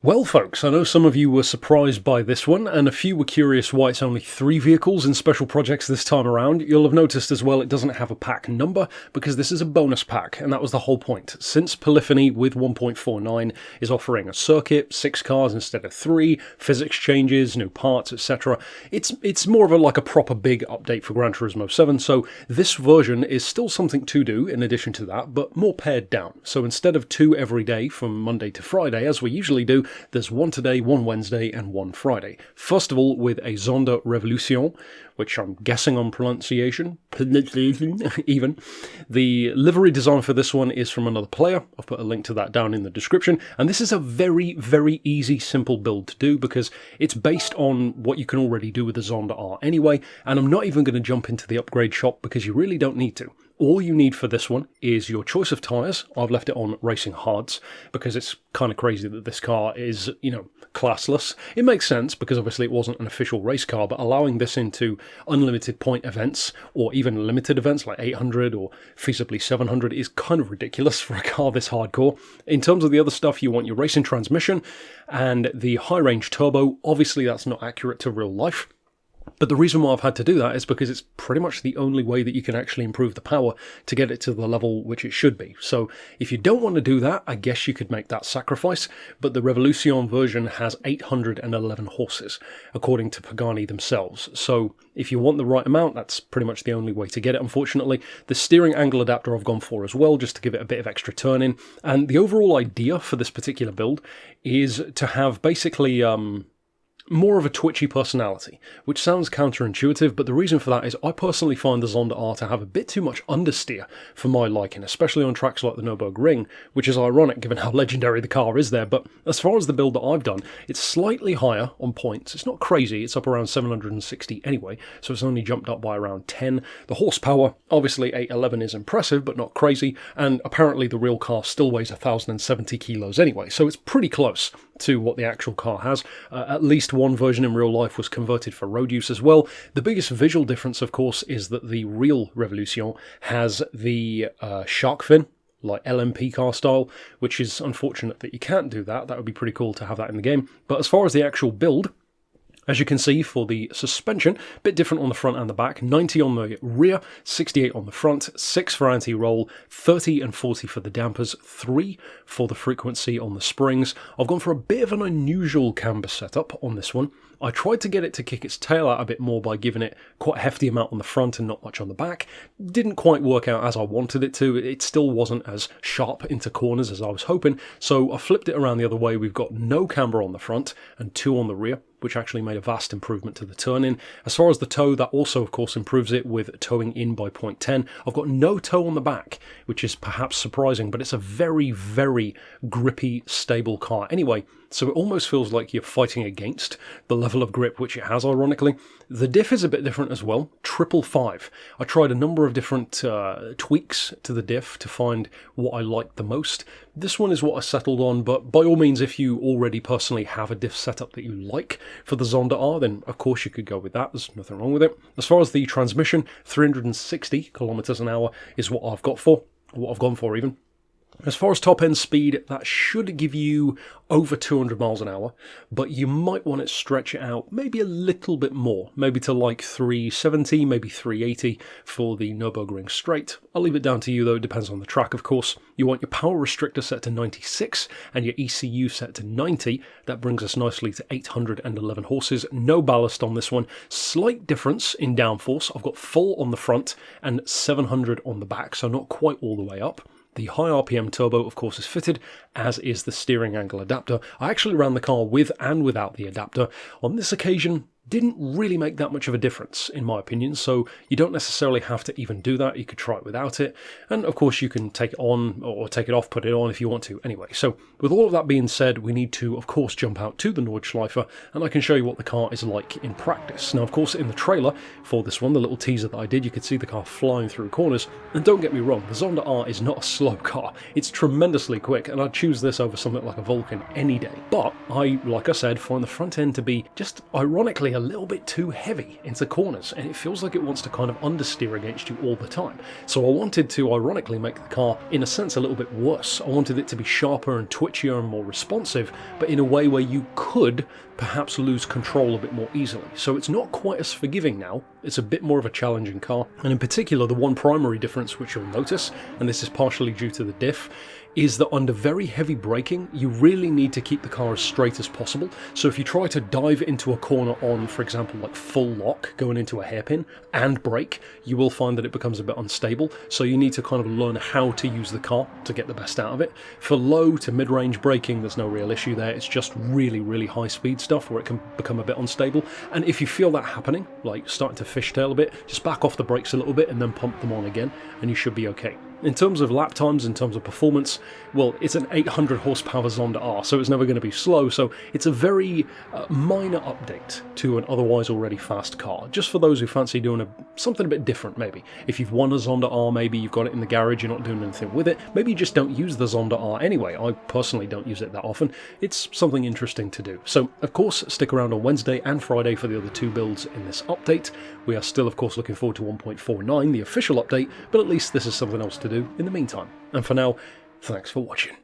Well folks, I know some of you were surprised by this one, and a few were curious why it's only 3 vehicles in special projects this time around. You'll have noticed as well it doesn't have a pack number, because this is a bonus pack, and that was the whole point. Since Polyphony with 1.49 is offering a circuit, 6 cars instead of 3, physics changes, new parts, etc., it's more of like a proper big update for Gran Turismo 7, so this version is still something to do in addition to that, but more pared down. So instead of 2 every day from Monday to Friday, as we usually do, there's 1 today, 1 Wednesday, and 1 Friday. First of all, with a Zonda Revolucion, which I'm guessing on pronunciation, even. The livery design for this one is from another player. I've put a link to that down in the description. And this is a very, very easy, simple build to do because it's based on what you can already do with the Zonda R anyway. And I'm not even going to jump into the upgrade shop because you really don't need to. All you need for this one is your choice of tyres. I've left it on Racing Hards because it's kind of crazy that this car is, classless. It makes sense because obviously it wasn't an official race car, but allowing this into unlimited point events or even limited events like 800 or feasibly 700 is kind of ridiculous for a car this hardcore. In terms of the other stuff, you want your racing transmission and the high range turbo. Obviously that's not accurate to real life. But the reason why I've had to do that is because it's pretty much the only way that you can actually improve the power to get it to the level which it should be. So if you don't want to do that, I guess you could make that sacrifice. But the Revolucion version has 811 horses, according to Pagani themselves. So if you want the right amount, that's pretty much the only way to get it, unfortunately. The steering angle adapter I've gone for as well, just to give it a bit of extra turning. And the overall idea for this particular build is to have basically more of a twitchy personality, which sounds counterintuitive, but the reason for that is I personally find the Zonda R to have a bit too much understeer for my liking, especially on tracks like the Nürburgring, which is ironic given how legendary the car is there. But as far as the build that I've done, it's slightly higher on points. It's not crazy, it's up around 760 anyway, so it's only jumped up by around 10. The horsepower, obviously 811 is impressive, but not crazy, and apparently the real car still weighs 1,070 kilos anyway, so it's pretty close to what the actual car has. At least one version in real life was converted for road use as well. The biggest visual difference, of course, is that the real Revolution has the shark fin, like LMP car style, which is unfortunate that you can't do that. That would be pretty cool to have that in the game. But as far as the actual build, as you can see for the suspension, a bit different on the front and the back, 90 on the rear, 68 on the front, 6 for anti-roll, 30 and 40 for the dampers, 3 for the frequency on the springs. I've gone for a bit of an unusual camber setup on this one. I tried to get it to kick its tail out a bit more by giving it quite a hefty amount on the front and not much on the back. Didn't quite work out as I wanted it to. It still wasn't as sharp into corners as I was hoping, so I flipped it around the other way. We've got no camber on the front and 2 on the rear, which actually made a vast improvement to the turn-in. As far as the toe, that also, of course, improves it with towing in by 0.10. I've got no toe on the back, which is perhaps surprising, but it's a very, very grippy, stable car anyway, so it almost feels like you're fighting against the level of grip which it has, ironically. The diff is a bit different as well, 555. I tried a number of different tweaks to the diff to find what I liked the most. This one is what I settled on, but by all means, if you already personally have a diff setup that you like for the Zonda R, then of course you could go with that. There's nothing wrong with it. As far as the transmission, 360 kilometers an hour is what I've gone for even. As far as top end speed, that should give you over 200 miles an hour, but you might want to stretch it out maybe a little bit more, maybe to like 370, maybe 380 for the Nürburgring straight. I'll leave it down to you though, it depends on the track of course. You want your power restrictor set to 96 and your ECU set to 90. That brings us nicely to 811 horses. No ballast on this one. Slight difference in downforce. I've got full on the front and 700 on the back, so not quite all the way up. The high RPM turbo, of course, is fitted, as is the steering angle adapter. I actually ran the car with and without the adapter. On this occasion, didn't really make that much of a difference, in my opinion, so you don't necessarily have to even do that. You could try it without it, and of course you can take it on or take it off, put it on if you want to anyway. So with all of that being said, we need to of course jump out to the Nordschleife, and I can show you what the car is like in practice. Now of course in the trailer for this one, the little teaser that I did, you could see the car flying through corners, and don't get me wrong, the Zonda R is not a slow car. It's tremendously quick, and I'd choose this over something like a Vulcan any day, but I, like I said, find the front end to be just ironically a little bit too heavy into corners, and it feels like it wants to kind of understeer against you all the time. So I wanted to ironically make the car, in a sense, a little bit worse. I wanted it to be sharper and twitchier and more responsive, but in a way where you could perhaps lose control a bit more easily. So it's not quite as forgiving now, it's a bit more of a challenging car, and in particular the one primary difference which you'll notice, and this is partially due to the diff, is that under very heavy braking, you really need to keep the car as straight as possible. So if you try to dive into a corner on, for example, like full lock, going into a hairpin, and brake, you will find that it becomes a bit unstable. So you need to kind of learn how to use the car to get the best out of it. For low to mid-range braking, there's no real issue there. It's just really, really high speed stuff where it can become a bit unstable. And if you feel that happening, like starting to fishtail a bit, just back off the brakes a little bit and then pump them on again, and you should be okay. In terms of lap times, in terms of performance, well, it's an 800 horsepower Zonda R, so it's never going to be slow, so it's a very minor update to an otherwise already fast car, just for those who fancy doing something a bit different maybe. If you've won a Zonda R, maybe you've got it in the garage, you're not doing anything with it, maybe you just don't use the Zonda R anyway. I personally don't use it that often. It's something interesting to do. So, of course, stick around on Wednesday and Friday for the other two builds in this update. We are still, of course, looking forward to 1.49, the official update, but at least this is something else to do in the meantime. And for now, thanks for watching.